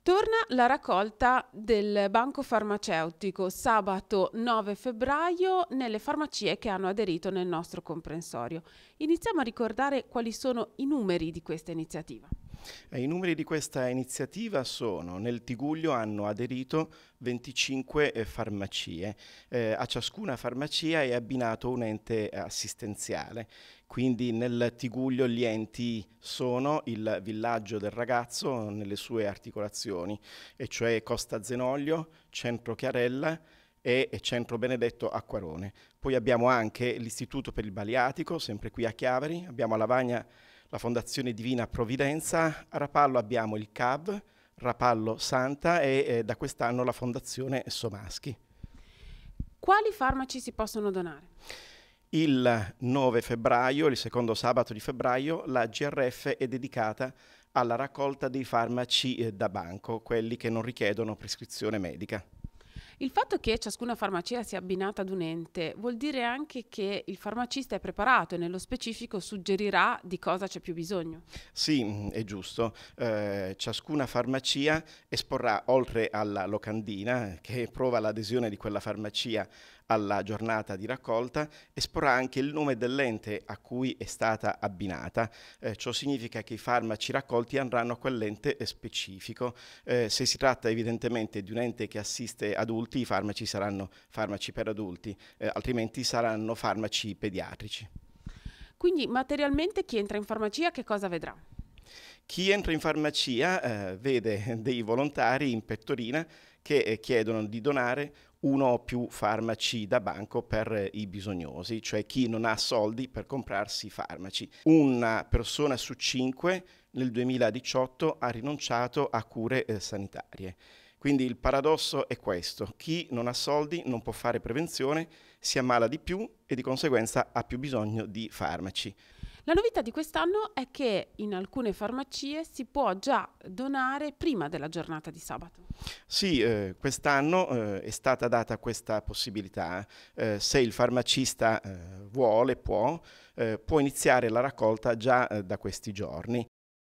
Torna la raccolta del banco farmaceutico sabato 9 febbraio nelle farmacie che hanno aderito nel nostro comprensorio. Iniziamo a ricordare quali sono i numeri di questa iniziativa. I numeri di questa iniziativa sono: nel Tigullio hanno aderito 25 farmacie, a ciascuna farmacia è abbinato un ente assistenziale, quindi nel Tigullio gli enti sono il Villaggio del Ragazzo nelle sue articolazioni, e cioè Costa Zenoglio, Centro Chiarella e Centro Benedetto Acquarone. Poi abbiamo anche l'Istituto per il Baliatico, sempre qui a Chiavari, abbiamo a Lavagna la Fondazione Divina Provvidenza, a Rapallo abbiamo il CAV, Rapallo Santa e da quest'anno la Fondazione Somaschi. Quali farmaci si possono donare? Il 9 febbraio, il secondo sabato di febbraio, la GRF è dedicata alla raccolta dei farmaci da banco, quelli che non richiedono prescrizione medica. Il fatto che ciascuna farmacia sia abbinata ad un ente vuol dire anche che il farmacista è preparato e nello specifico suggerirà di cosa c'è più bisogno. Sì, è giusto. Ciascuna farmacia esporrà, oltre alla locandina, che prova l'adesione di quella farmacia alla giornata di raccolta, esporrà anche il nome dell'ente a cui è stata abbinata. Ciò significa che i farmaci raccolti andranno a quell'ente specifico. Se si tratta evidentemente di un ente che assiste adulti, i farmaci saranno farmaci per adulti, altrimenti saranno farmaci pediatrici. Quindi materialmente chi entra in farmacia che cosa vedrà? Chi entra in farmacia vede dei volontari in pettorina che chiedono di donare uno o più farmaci da banco per i bisognosi, cioè chi non ha soldi per comprarsi i farmaci. Una persona su 5 nel 2018 ha rinunciato a cure sanitarie. Quindi il paradosso è questo: chi non ha soldi non può fare prevenzione, si ammala di più e di conseguenza ha più bisogno di farmaci. La novità di quest'anno è che in alcune farmacie si può già donare prima della giornata di sabato. Sì, quest'anno è stata data questa possibilità. Se il farmacista vuole, può iniziare la raccolta già da questi giorni.